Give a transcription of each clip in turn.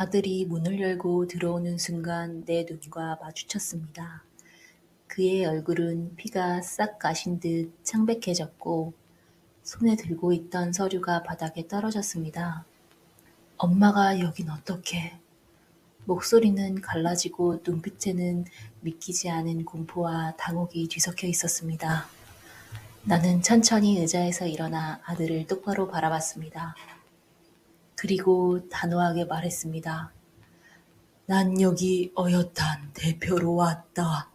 아들이 문을 열고 들어오는 순간 내 눈과 마주쳤습니다. 그의 얼굴은 피가 싹 가신 듯 창백해졌고 손에 들고 있던 서류가 바닥에 떨어졌습니다. 엄마가 여긴 어떻게? 목소리는 갈라지고 눈빛에는 믿기지 않은 공포와 당혹이 뒤섞여 있었습니다. 나는 천천히 의자에서 일어나 아들을 똑바로 바라봤습니다. 그리고 단호하게 말했습니다. 난 여기 어엿한 대표로 왔다.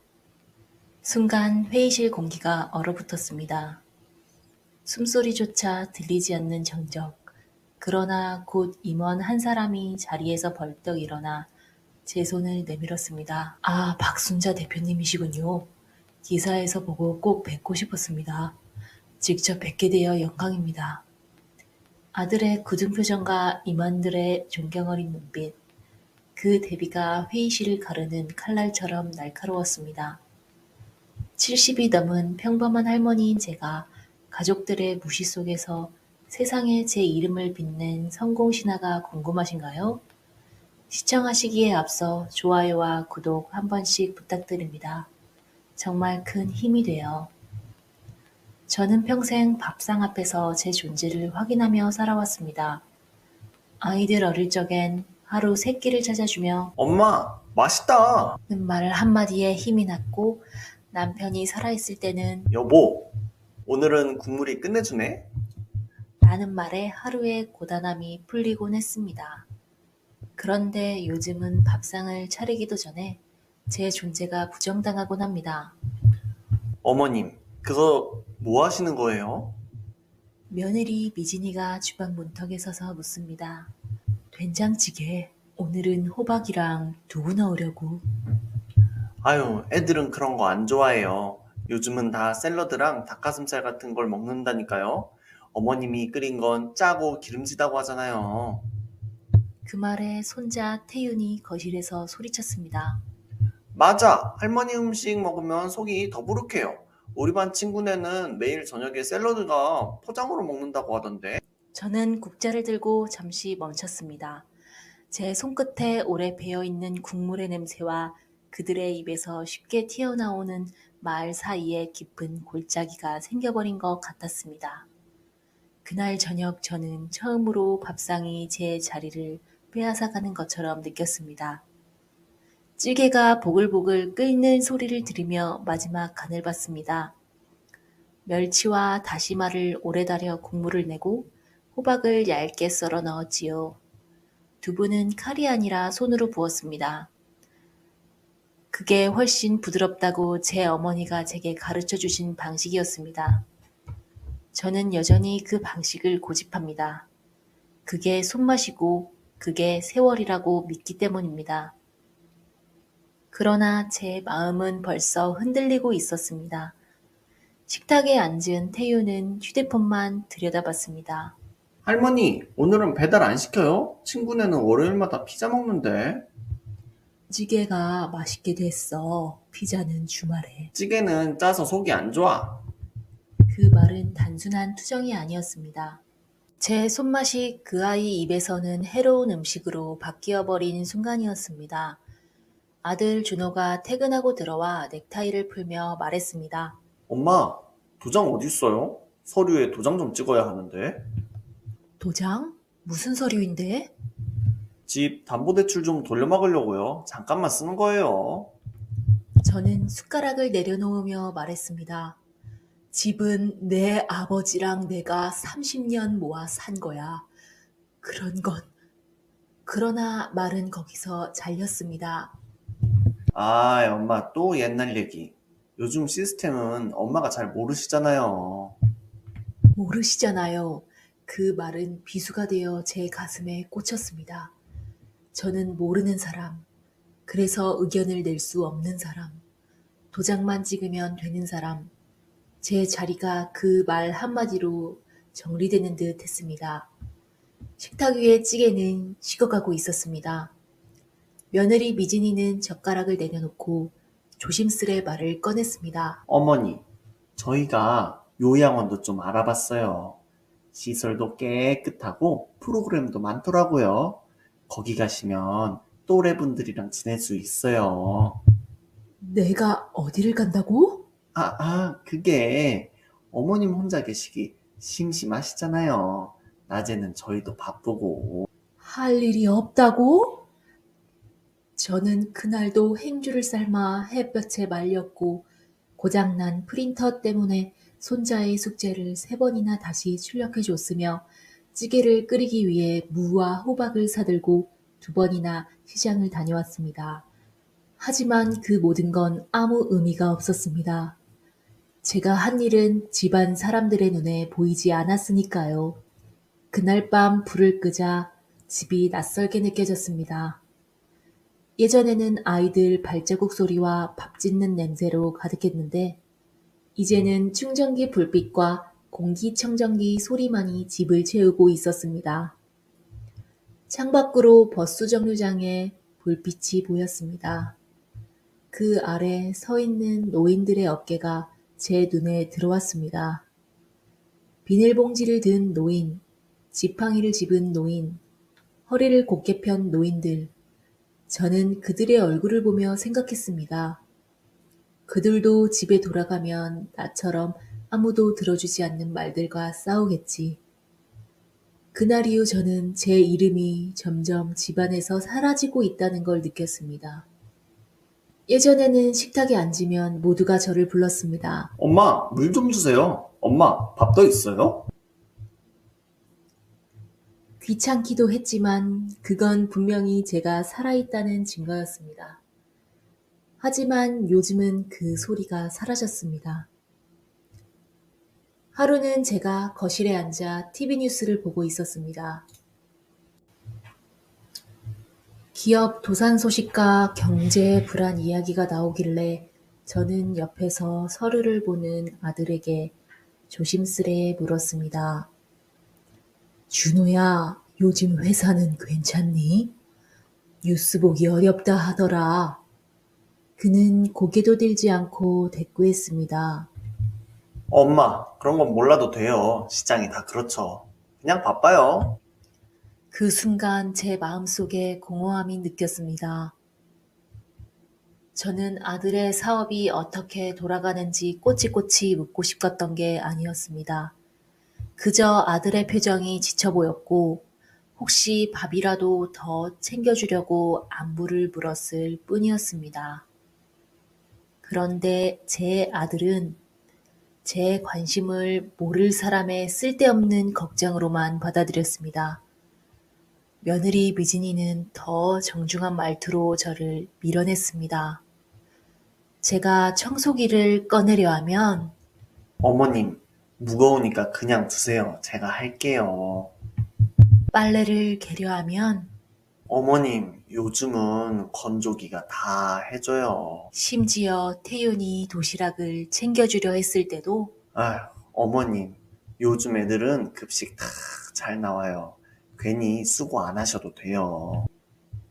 순간 회의실 공기가 얼어붙었습니다. 숨소리조차 들리지 않는 정적. 그러나 곧 임원 한 사람이 자리에서 벌떡 일어나 제 손을 내밀었습니다. 아, 박순자 대표님이시군요. 기사에서 보고 꼭 뵙고 싶었습니다. 직접 뵙게 되어 영광입니다. 아들의 굳은 표정과 임원들의 존경 어린 눈빛, 그 대비가 회의실을 가르는 칼날처럼 날카로웠습니다. 70이 넘은 평범한 할머니인 제가 가족들의 무시 속에서 세상에 제 이름을 빛낸 성공신화가 궁금하신가요? 시청하시기에 앞서 좋아요와 구독 한 번씩 부탁드립니다. 정말 큰 힘이 돼요. 저는 평생 밥상 앞에서 제 존재를 확인하며 살아왔습니다. 아이들 어릴 적엔 하루 세 끼를 찾아주며 엄마, 맛있다. 는 말 한마디에 힘이 났고 남편이 살아있을 때는 여보, 오늘은 국물이 끝내주네. 라는 말에 하루의 고단함이 풀리곤 했습니다. 그런데 요즘은 밥상을 차리기도 전에 제 존재가 부정당하곤 합니다. 어머님, 그거 뭐 하시는 거예요? 며느리 미진이가 주방 문턱에 서서 묻습니다. 된장찌개, 오늘은 호박이랑 두부 넣으려고. 아유, 애들은 그런 거 안 좋아해요. 요즘은 다 샐러드랑 닭가슴살 같은 걸 먹는다니까요. 어머님이 끓인 건 짜고 기름지다고 하잖아요. 그 말에 손자 태윤이 거실에서 소리쳤습니다. 맞아, 할머니 음식 먹으면 속이 더부룩해요. 우리 반 친구네는 매일 저녁에 샐러드가 포장으로 먹는다고 하던데. 저는 국자를 들고 잠시 멈췄습니다. 제 손끝에 오래 배어있는 국물의 냄새와 그들의 입에서 쉽게 튀어나오는 말 사이에 깊은 골짜기가 생겨버린 것 같았습니다. 그날 저녁 저는 처음으로 밥상이 제 자리를 빼앗아가는 것처럼 느꼈습니다. 찌개가 보글보글 끓는 소리를 들으며 마지막 간을 봤습니다. 멸치와 다시마를 오래 달여 국물을 내고 호박을 얇게 썰어 넣었지요. 두부는 칼이 아니라 손으로 부었습니다. 그게 훨씬 부드럽다고 제 어머니가 제게 가르쳐 주신 방식이었습니다. 저는 여전히 그 방식을 고집합니다. 그게 손맛이고 그게 세월이라고 믿기 때문입니다. 그러나 제 마음은 벌써 흔들리고 있었습니다. 식탁에 앉은 태유는 휴대폰만 들여다봤습니다. 할머니, 오늘은 배달 안 시켜요? 친구네는 월요일마다 피자 먹는데. 찌개가 맛있게 됐어. 피자는 주말에. 찌개는 짜서 속이 안 좋아. 그 말은 단순한 투정이 아니었습니다. 제 손맛이 그 아이 입에서는 해로운 음식으로 바뀌어버린 순간이었습니다. 아들 준호가 퇴근하고 들어와 넥타이를 풀며 말했습니다. 엄마, 도장 어딨어요? 서류에 도장 좀 찍어야 하는데. 도장? 무슨 서류인데? 집 담보대출 좀 돌려막으려고요. 잠깐만 쓰는 거예요. 저는 숟가락을 내려놓으며 말했습니다. 집은 내 아버지랑 내가 30년 모아 산 거야. 그런 건. 그러나 말은 거기서 잘렸습니다. 아, 엄마 또 옛날 얘기. 요즘 시스템은 엄마가 잘 모르시잖아요. 모르시잖아요. 그 말은 비수가 되어 제 가슴에 꽂혔습니다. 저는 모르는 사람, 그래서 의견을 낼 수 없는 사람, 도장만 찍으면 되는 사람, 제 자리가 그 말 한마디로 정리되는 듯 했습니다. 식탁 위의 찌개는 식어가고 있었습니다. 며느리 미진이는 젓가락을 내려놓고 조심스레 말을 꺼냈습니다. 어머니, 저희가 요양원도 좀 알아봤어요. 시설도 깨끗하고 프로그램도 많더라고요. 거기 가시면 또래분들이랑 지낼 수 있어요. 내가 어디를 간다고? 그게 어머님 혼자 계시기 심심하시잖아요. 낮에는 저희도 바쁘고. 할 일이 없다고? 저는 그날도 행주를 삶아 햇볕에 말렸고 고장난 프린터 때문에 손자의 숙제를 3번이나 다시 출력해 줬으며 찌개를 끓이기 위해 무와 호박을 사들고 2번이나 시장을 다녀왔습니다. 하지만 그 모든 건 아무 의미가 없었습니다. 제가 한 일은 집안 사람들의 눈에 보이지 않았으니까요. 그날 밤 불을 끄자 집이 낯설게 느껴졌습니다. 예전에는 아이들 발자국 소리와 밥 짓는 냄새로 가득했는데 이제는 충전기 불빛과 공기청정기 소리만이 집을 채우고 있었습니다. 창밖으로 버스 정류장에 불빛이 보였습니다. 그 아래 서 있는 노인들의 어깨가 제 눈에 들어왔습니다. 비닐봉지를 든 노인, 지팡이를 집은 노인, 허리를 곧게 편 노인들. 저는 그들의 얼굴을 보며 생각했습니다. 그들도 집에 돌아가면 나처럼 아무도 들어주지 않는 말들과 싸우겠지. 그날 이후 저는 제 이름이 점점 집안에서 사라지고 있다는 걸 느꼈습니다. 예전에는 식탁에 앉으면 모두가 저를 불렀습니다. 엄마, 물 좀 주세요. 엄마, 밥 더 있어요? 귀찮기도 했지만 그건 분명히 제가 살아있다는 증거였습니다. 하지만 요즘은 그 소리가 사라졌습니다. 하루는 제가 거실에 앉아 TV 뉴스를 보고 있었습니다. 기업 도산 소식과 경제 불안 이야기가 나오길래 저는 옆에서 서류를 보는 아들에게 조심스레 물었습니다. 준호야, 요즘 회사는 괜찮니? 뉴스 보기 어렵다 하더라. 그는 고개도 들지 않고 대꾸했습니다. 엄마, 그런 건 몰라도 돼요. 시장이 다 그렇죠. 그냥 바빠요. 그 순간 제 마음속에 공허함이 느꼈습니다. 저는 아들의 사업이 어떻게 돌아가는지 꼬치꼬치 묻고 싶었던 게 아니었습니다. 그저 아들의 표정이 지쳐 보였고 혹시 밥이라도 더 챙겨주려고 안부를 물었을 뿐이었습니다. 그런데 제 아들은 제 관심을 모를 사람의 쓸데없는 걱정으로만 받아들였습니다. 며느리 미진이는 더 정중한 말투로 저를 밀어냈습니다. 제가 청소기를 꺼내려 하면 어머님, 무거우니까 그냥 두세요. 제가 할게요. 빨래를 개려 하면 어머님, 요즘은 건조기가 다 해줘요. 심지어 태윤이 도시락을 챙겨주려 했을 때도 아휴, 어머님, 요즘 애들은 급식 다 잘 나와요. 괜히 수고 안 하셔도 돼요.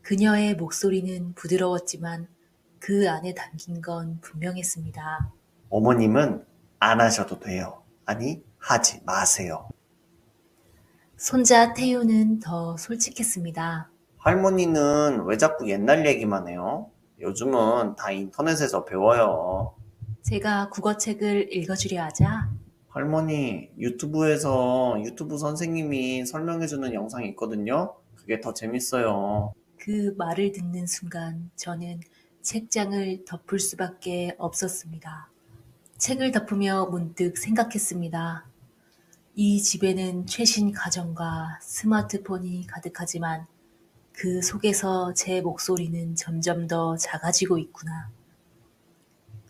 그녀의 목소리는 부드러웠지만 그 안에 담긴 건 분명했습니다. 어머님은 안 하셔도 돼요. 아니, 하지 마세요. 손자 태윤은 더 솔직했습니다. 할머니는 왜 자꾸 옛날 얘기만 해요? 요즘은 다 인터넷에서 배워요. 제가 국어책을 읽어주려 하자 할머니, 유튜브에서 유튜브 선생님이 설명해주는 영상이 있거든요. 그게 더 재밌어요. 그 말을 듣는 순간 저는 책장을 덮을 수밖에 없었습니다. 책을 덮으며 문득 생각했습니다. 이 집에는 최신 가전과 스마트폰이 가득하지만 그 속에서 제 목소리는 점점 더 작아지고 있구나.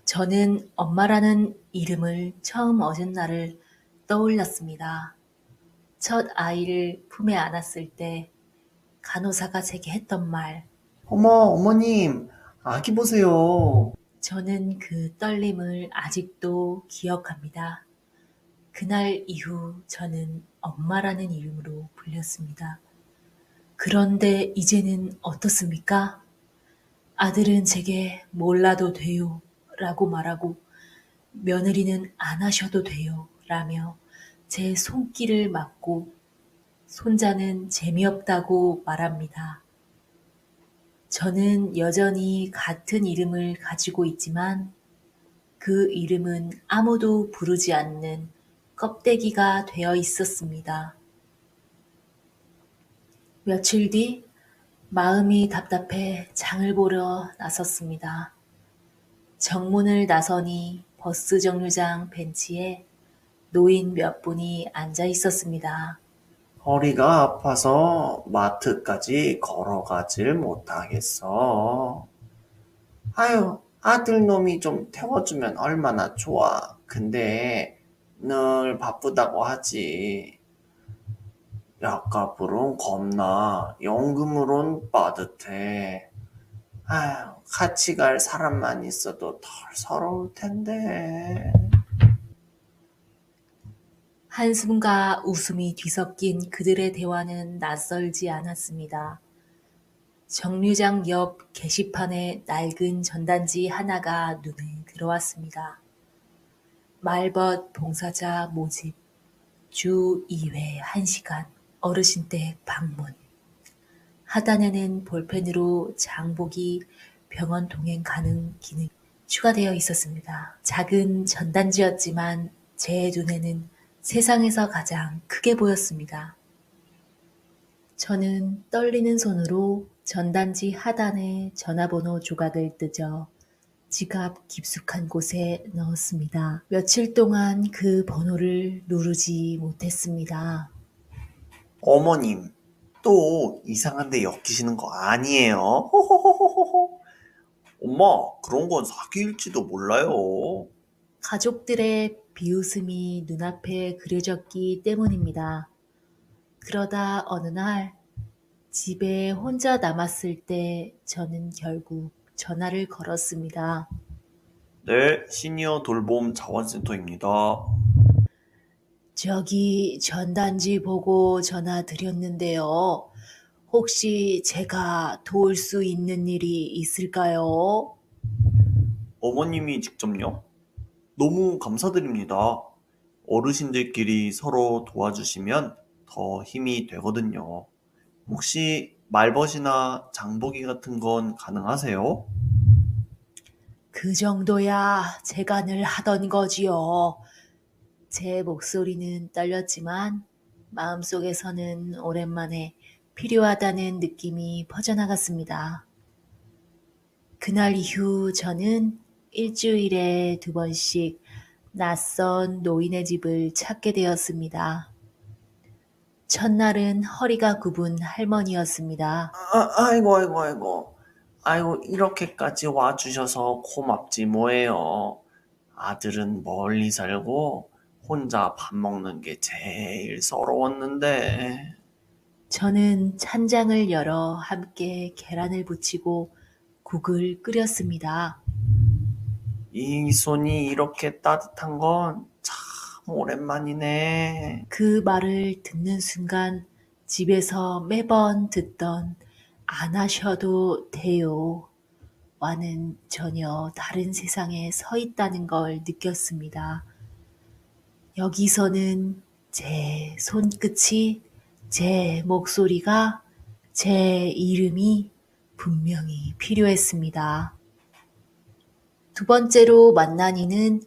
저는 엄마라는 이름을 처음 얻은 날을 떠올렸습니다. 첫 아이를 품에 안았을 때 간호사가 제게 했던 말. 어머, 어머님, 아기 보세요. 저는 그 떨림을 아직도 기억합니다. 그날 이후 저는 엄마라는 이름으로 불렸습니다. 그런데 이제는 어떻습니까? 아들은 제게 몰라도 돼요 라고 말하고 며느리는 안 하셔도 돼요 라며 제 손길을 막고 손자는 재미없다고 말합니다. 저는 여전히 같은 이름을 가지고 있지만 그 이름은 아무도 부르지 않는 껍데기가 되어 있었습니다. 며칠 뒤 마음이 답답해 장을 보러 나섰습니다. 정문을 나서니 버스 정류장 벤치에 노인 몇 분이 앉아 있었습니다. 허리가 아파서 마트까지 걸어가질 못하겠어. 아유, 아들놈이 좀 태워주면 얼마나 좋아. 근데 늘 바쁘다고 하지. 약값으론 겁나, 연금으론 빠듯해. 아유, 같이 갈 사람만 있어도 덜 서러울 텐데. 한숨과 웃음이 뒤섞인 그들의 대화는 낯설지 않았습니다. 정류장 옆 게시판에 낡은 전단지 하나가 눈에 들어왔습니다. 말벗 봉사자 모집, 주 2회 1시간, 어르신댁 방문. 하단에는 볼펜으로 장보기 병원 동행 가능 기능이 추가되어 있었습니다. 작은 전단지였지만 제 눈에는 세상에서 가장 크게 보였습니다. 저는 떨리는 손으로 전단지 하단에 전화번호 조각을 뜯어 지갑 깊숙한 곳에 넣었습니다. 며칠 동안 그 번호를 누르지 못했습니다. 어머님, 또 이상한 데 엮이시는 거 아니에요? 호호호호호. 엄마, 그런 건 사기일지도 몰라요. 가족들의 비웃음이 눈앞에 그려졌기 때문입니다. 그러다 어느 날 집에 혼자 남았을 때 저는 결국 전화를 걸었습니다. 네, 시니어 돌봄 자원센터입니다. 저기 전단지 보고 전화 드렸는데요. 혹시 제가 도울 수 있는 일이 있을까요? 어머님이 직접요? 너무 감사드립니다. 어르신들끼리 서로 도와주시면 더 힘이 되거든요. 혹시 말벗이나 장보기 같은 건 가능하세요? 그 정도야 제가 늘 하던 거지요. 제 목소리는 떨렸지만 마음속에서는 오랜만에 필요하다는 느낌이 퍼져나갔습니다. 그날 이후 저는 일주일에 2번씩 낯선 노인의 집을 찾게 되었습니다. 첫날은 허리가 굽은 할머니였습니다. 아이고. 아이고, 이렇게까지 와주셔서 고맙지 뭐예요. 아들은 멀리 살고 혼자 밥 먹는 게 제일 서러웠는데. 저는 찬장을 열어 함께 계란을 부치고 국을 끓였습니다. 이 손이 이렇게 따뜻한 건 참 오랜만이네. 그 말을 듣는 순간 집에서 매번 듣던 안 하셔도 돼요. 와는 전혀 다른 세상에 서 있다는 걸 느꼈습니다. 여기서는 제 손끝이, 제 목소리가, 제 이름이 분명히 필요했습니다. 두 번째로 만난 이는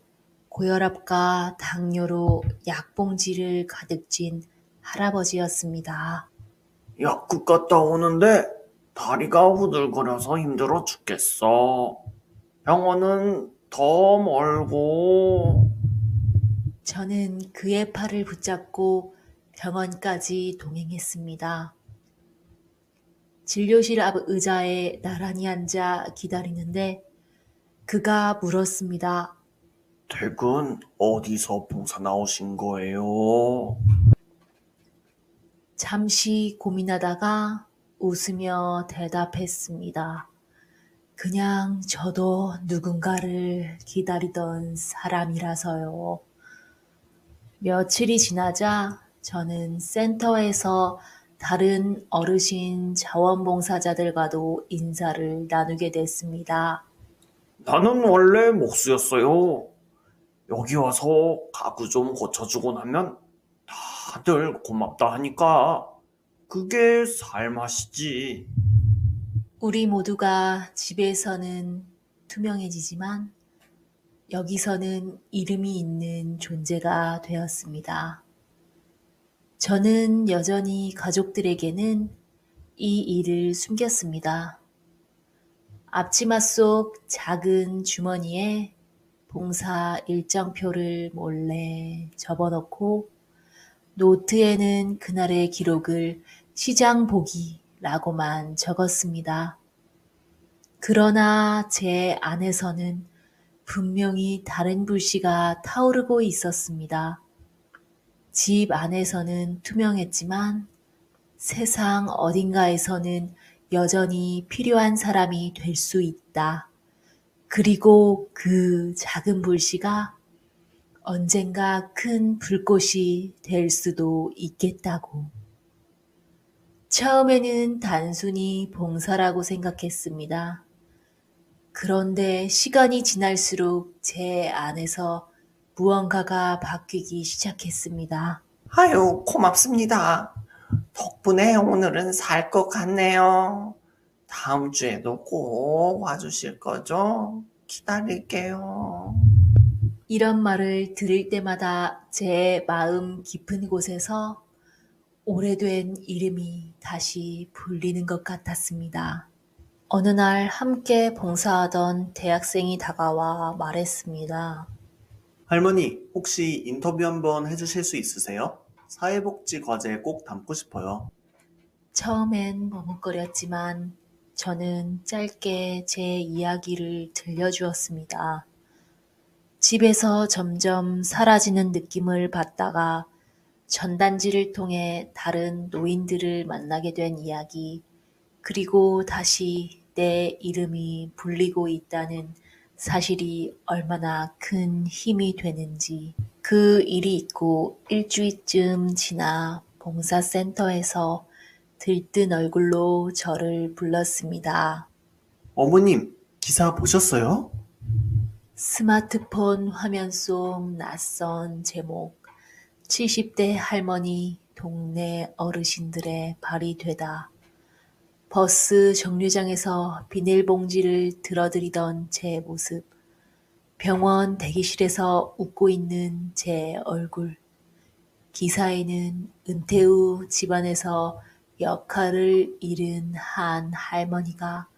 고혈압과 당뇨로 약봉지를 가득 쥔 할아버지였습니다. 약국 갔다 오는데 다리가 후들거려서 힘들어 죽겠어. 병원은 더 멀고. 저는 그의 팔을 붙잡고 병원까지 동행했습니다. 진료실 앞 의자에 나란히 앉아 기다리는데 그가 물었습니다. 댁은 어디서 봉사 나오신 거예요? 잠시 고민하다가 웃으며 대답했습니다. 그냥 저도 누군가를 기다리던 사람이라서요. 며칠이 지나자 저는 센터에서 다른 어르신 자원봉사자들과도 인사를 나누게 됐습니다. 나는 원래 목수였어요. 여기 와서 가구 좀 고쳐주고 나면 다들 고맙다 하니까 그게 살맛이지. 우리 모두가 집에서는 투명해지지만 여기서는 이름이 있는 존재가 되었습니다. 저는 여전히 가족들에게는 이 일을 숨겼습니다. 앞치마 속 작은 주머니에 봉사 일정표를 몰래 접어넣고 노트에는 그날의 기록을 시장 보기라고만 적었습니다. 그러나 제 안에서는 분명히 다른 불씨가 타오르고 있었습니다. 집 안에서는 투명했지만 세상 어딘가에서는 여전히 필요한 사람이 될 수 있다. 그리고 그 작은 불씨가 언젠가 큰 불꽃이 될 수도 있겠다고. 처음에는 단순히 봉사라고 생각했습니다. 그런데 시간이 지날수록 제 안에서 무언가가 바뀌기 시작했습니다. 아유, 고맙습니다. 덕분에 오늘은 살 것 같네요. 다음 주에도 꼭 와주실 거죠? 기다릴게요. 이런 말을 들을 때마다 제 마음 깊은 곳에서 오래된 이름이 다시 불리는 것 같았습니다. 어느 날 함께 봉사하던 대학생이 다가와 말했습니다. 할머니, 혹시 인터뷰 한번 해주실 수 있으세요? 사회복지 과제에 꼭 담고 싶어요. 처음엔 머뭇거렸지만 저는 짧게 제 이야기를 들려주었습니다. 집에서 점점 사라지는 느낌을 받다가 전단지를 통해 다른 노인들을 만나게 된 이야기, 그리고 다시 내 이름이 불리고 있다는 사실이 얼마나 큰 힘이 되는지. 그 일이 있고 일주일쯤 지나 봉사센터에서 들뜬 얼굴로 저를 불렀습니다. 어머님, 기사 보셨어요? 스마트폰 화면 속 낯선 제목, 70대 할머니 동네 어르신들의 발이 되다. 버스 정류장에서 비닐봉지를 들어드리던 제 모습, 병원 대기실에서 웃고 있는 제 얼굴, 기사에는 은퇴 후 집안에서 역할을 잃은 한 할머니가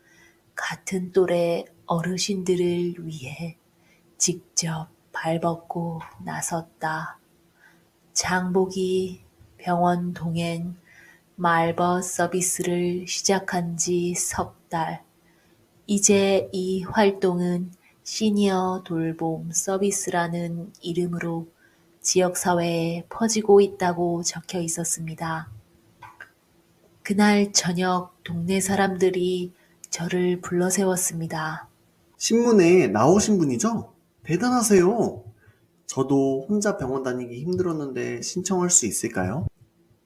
같은 또래 어르신들을 위해 직접 발벗고 나섰다. 장보기 병원 동행 말벗 서비스를 시작한 지 석 달. 이제 이 활동은 시니어 돌봄 서비스라는 이름으로 지역사회에 퍼지고 있다고 적혀 있었습니다. 그날 저녁 동네 사람들이 저를 불러 세웠습니다. 신문에 나오신 분이죠? 대단하세요. 저도 혼자 병원 다니기 힘들었는데 신청할 수 있을까요?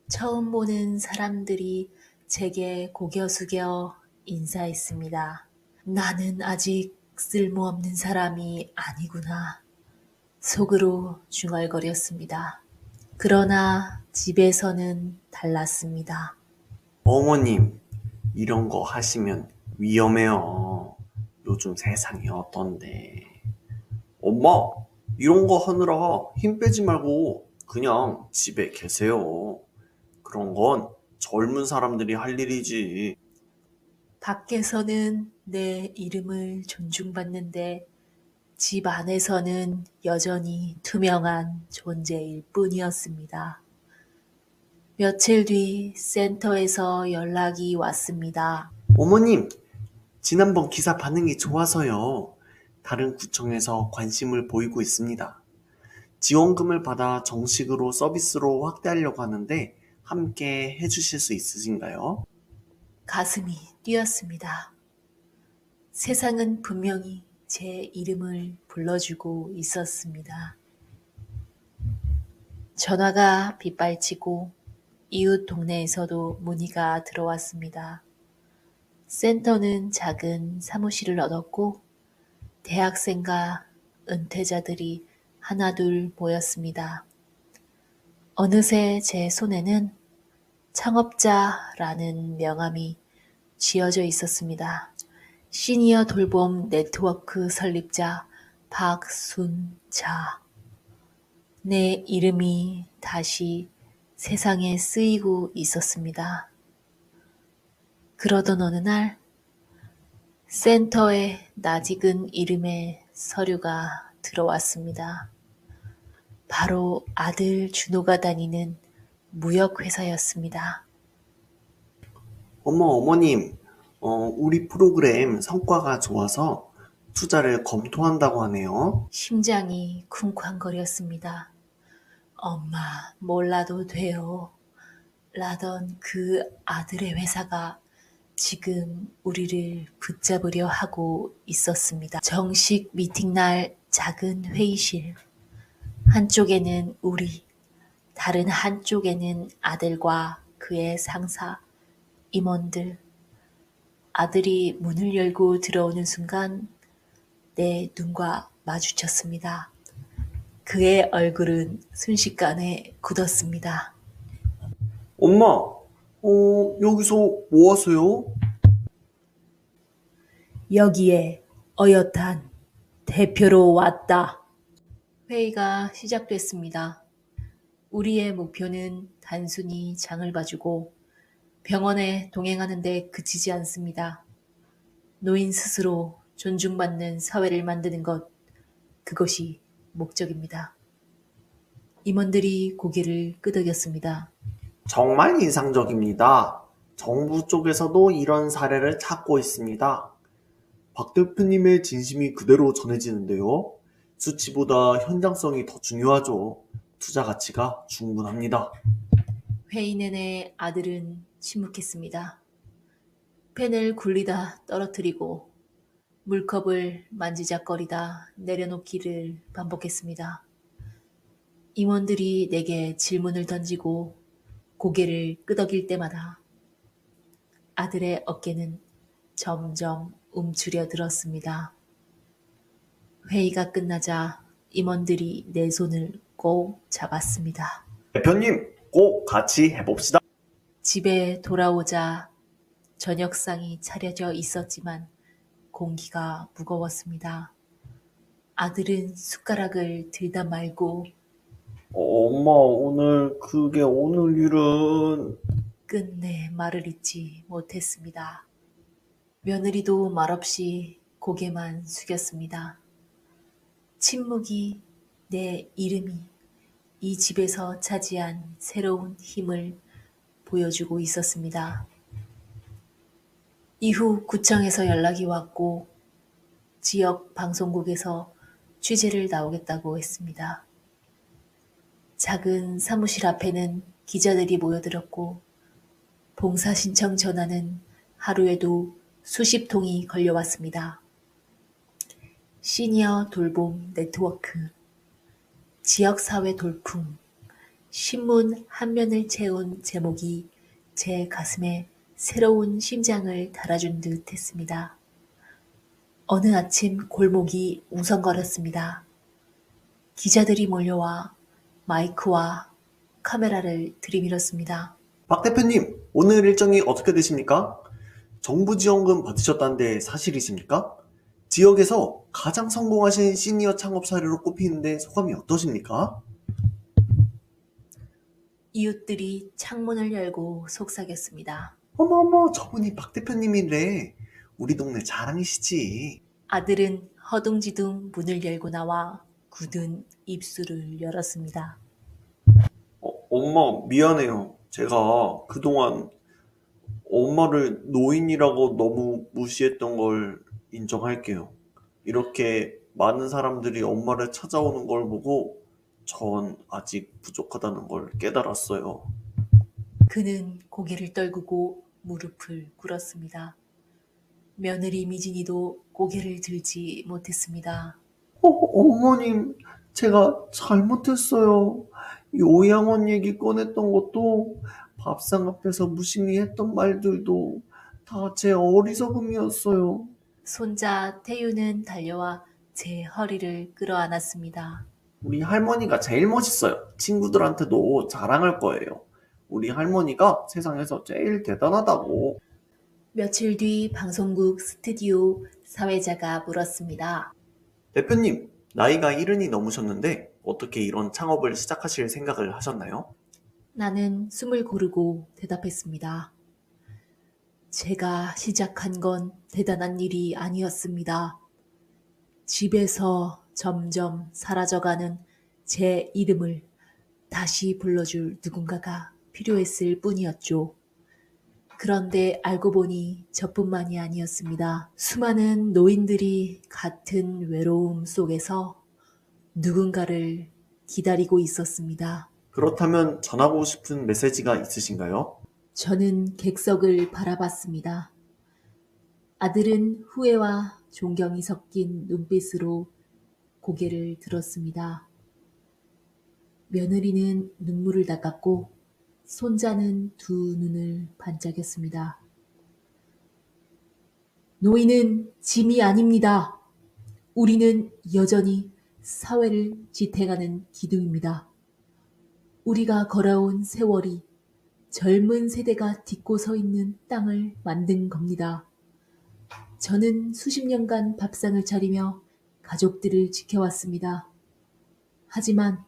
처음 보는 사람들이 제게 고개 숙여 인사했습니다. 나는 아직 쓸모없는 사람이 아니구나. 속으로 중얼거렸습니다. 그러나 집에서는 달랐습니다. 어머님, 이런 거 하시면 위험해요. 요즘 세상이 어떤데. 엄마, 이런 거 하느라 힘 빼지 말고 그냥 집에 계세요. 그런 건 젊은 사람들이 할 일이지. 밖에서는 내 이름을 존중받는데 집 안에서는 여전히 투명한 존재일 뿐이었습니다. 며칠 뒤 센터에서 연락이 왔습니다. 어머님, 지난번 기사 반응이 좋아서요. 다른 구청에서 관심을 보이고 있습니다. 지원금을 받아 정식으로 서비스로 확대하려고 하는데 함께 해주실 수 있으신가요? 가슴이 뛰었습니다. 세상은 분명히 제 이름을 불러주고 있었습니다. 전화가 빗발치고 이웃 동네에서도 문의가 들어왔습니다. 센터는 작은 사무실을 얻었고 대학생과 은퇴자들이 하나둘 모였습니다. 어느새 제 손에는 창업자라는 명함이 지어져 있었습니다. 시니어 돌봄 네트워크 설립자 박순자. 내 이름이 다시 세상에 쓰이고 있었습니다. 그러던 어느 날 센터에 낯익은 이름의 서류가 들어왔습니다. 바로 아들 준호가 다니는 무역회사였습니다. 어머님, 우리 프로그램 성과가 좋아서 투자를 검토한다고 하네요. 심장이 쿵쾅거렸습니다. 엄마, 몰라도 돼요. 라던 그 아들의 회사가 지금 우리를 붙잡으려 하고 있었습니다. 정식 미팅날 작은 회의실. 한쪽에는 우리, 다른 한쪽에는 아들과 그의 상사, 임원들. 아들이 문을 열고 들어오는 순간 내 눈과 마주쳤습니다. 그의 얼굴은 순식간에 굳었습니다. 엄마, 여기서 뭐 하세요? 여기에 어엿한 대표로 왔다. 회의가 시작됐습니다. 우리의 목표는 단순히 장을 봐주고 병원에 동행하는 데 그치지 않습니다. 노인 스스로 존중받는 사회를 만드는 것, 그것이 목적입니다. 임원들이 고개를 끄덕였습니다. 정말 인상적입니다. 정부 쪽에서도 이런 사례를 찾고 있습니다. 박 대표님의 진심이 그대로 전해지는데요. 수치보다 현장성이 더 중요하죠. 투자 가치가 충분합니다. 회의 내내 아들은 침묵했습니다. 펜을 굴리다 떨어뜨리고 물컵을 만지작거리다 내려놓기를 반복했습니다. 임원들이 내게 질문을 던지고 고개를 끄덕일 때마다 아들의 어깨는 점점 움츠려 들었습니다. 회의가 끝나자 임원들이 내 손을 꼭 잡았습니다. 대표님, 꼭 같이 해봅시다. 집에 돌아오자 저녁상이 차려져 있었지만 공기가 무거웠습니다. 아들은 숟가락을 들다 말고 엄마, 오늘 일은... 끝내 말을 잇지 못했습니다. 며느리도 말없이 고개만 숙였습니다. 침묵이, 내 이름이 이 집에서 차지한 새로운 힘을 보여주고 있었습니다. 이후 구청에서 연락이 왔고 지역 방송국에서 취재를 나오겠다고 했습니다. 작은 사무실 앞에는 기자들이 모여들었고 봉사 신청 전화는 하루에도 수십 통이 걸려왔습니다. 시니어 돌봄 네트워크, 지역사회 돌풍, 신문 한 면을 채운 제목이 제 가슴에 새로운 심장을 달아준 듯 했습니다. 어느 아침 골목이 웅성거렸습니다. 기자들이 몰려와 마이크와 카메라를 들이밀었습니다. 박 대표님, 오늘 일정이 어떻게 되십니까? 정부 지원금 받으셨다는데 사실이십니까? 지역에서 가장 성공하신 시니어 창업 사례로 꼽히는데 소감이 어떠십니까? 이웃들이 창문을 열고 속삭였습니다. 어머, 저분이 박 대표님이래. 우리 동네 자랑이시지. 아들은 허둥지둥 문을 열고 나와 굳은 입술을 열었습니다. 엄마, 미안해요. 제가 그동안 엄마를 노인이라고 너무 무시했던 걸 인정할게요. 이렇게 많은 사람들이 엄마를 찾아오는 걸 보고 전 아직 부족하다는 걸 깨달았어요. 그는 고개를 떨구고 무릎을 꿇었습니다. 며느리 미진이도 고개를 들지 못했습니다. 어머님, 제가 잘못했어요. 요양원 얘기 꺼냈던 것도 밥상 앞에서 무심히했던 말들도 다 제 어리석음이었어요. 손자 태유는 달려와 제 허리를 끌어안았습니다. 우리 할머니가 제일 멋있어요. 친구들한테도 자랑할 거예요. 우리 할머니가 세상에서 제일 대단하다고. 며칠 뒤 방송국 스튜디오 사회자가 물었습니다. 대표님, 나이가 70이 넘으셨는데 어떻게 이런 창업을 시작하실 생각을 하셨나요? 나는 숨을 고르고 대답했습니다. 제가 시작한 건 대단한 일이 아니었습니다. 집에서 점점 사라져가는 제 이름을 다시 불러줄 누군가가 필요했을 뿐이었죠. 그런데 알고 보니 저뿐만이 아니었습니다. 수많은 노인들이 같은 외로움 속에서 누군가를 기다리고 있었습니다. 그렇다면 전하고 싶은 메시지가 있으신가요? 저는 객석을 바라봤습니다. 아들은 후회와 존경이 섞인 눈빛으로 고개를 들었습니다. 며느리는 눈물을 닦았고 손자는 두 눈을 반짝였습니다. 노인은 짐이 아닙니다. 우리는 여전히 사회를 지탱하는 기둥입니다. 우리가 걸어온 세월이 젊은 세대가 딛고 서 있는 땅을 만든 겁니다. 저는 수십 년간 밥상을 차리며 가족들을 지켜왔습니다. 하지만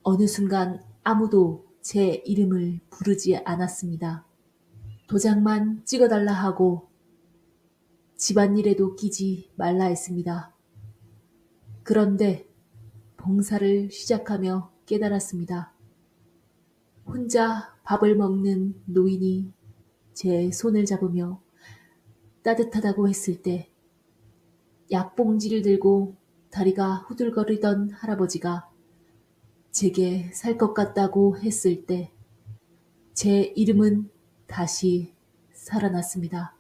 어느 순간 아무도 제 이름을 부르지 않았습니다. 도장만 찍어달라 하고 집안일에도 끼지 말라 했습니다. 그런데 봉사를 시작하며 깨달았습니다. 혼자 밥을 먹는 노인이 제 손을 잡으며 따뜻하다고 했을 때, 약봉지를 들고 다리가 후들거리던 할아버지가 제게 살 것 같다고 했을 때, 제 이름은 다시 살아났습니다.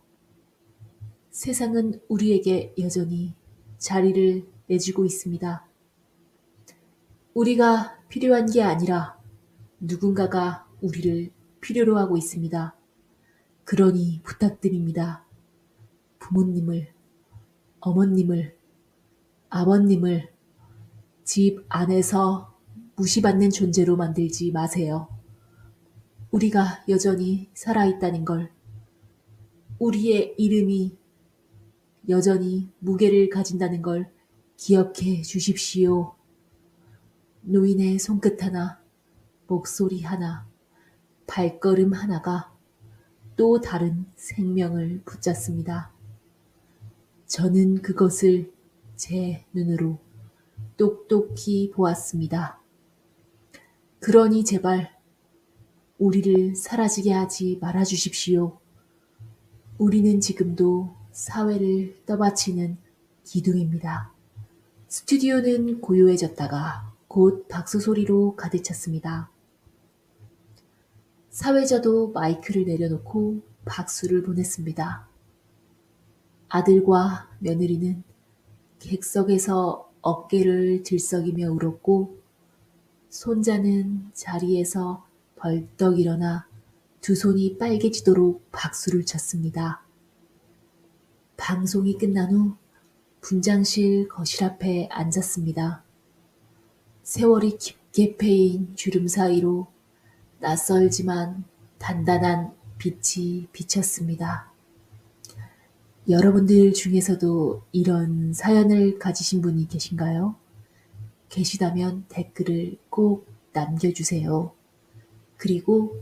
세상은 우리에게 여전히 자리를 내주고 있습니다. 우리가 필요한 게 아니라 누군가가 우리를 필요로 하고 있습니다. 그러니 부탁드립니다. 부모님을, 어머님을, 아버님을 집 안에서 무시받는 존재로 만들지 마세요. 우리가 여전히 살아있다는 걸, 우리의 이름이 여전히 무게를 가진다는 걸 기억해 주십시오. 노인의 손끝 하나, 목소리 하나, 발걸음 하나가 또 다른 생명을 붙잡습니다. 저는 그것을 제 눈으로 똑똑히 보았습니다. 그러니 제발 우리를 사라지게 하지 말아 주십시오. 우리는 지금도 사회를 떠받치는 기둥입니다. 스튜디오는 고요해졌다가 곧 박수 소리로 가득 찼습니다. 사회자도 마이크를 내려놓고 박수를 보냈습니다. 아들과 며느리는 객석에서 어깨를 들썩이며 울었고, 손자는 자리에서 벌떡 일어나 두 손이 빨개지도록 박수를 쳤습니다. 방송이 끝난 후 분장실 거실 앞에 앉았습니다. 세월이 깊게 패인 주름 사이로 낯설지만 단단한 빛이 비쳤습니다. 여러분들 중에서도 이런 사연을 가지신 분이 계신가요? 계시다면 댓글을 꼭 남겨주세요. 그리고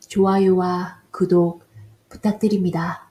좋아요와 구독 부탁드립니다.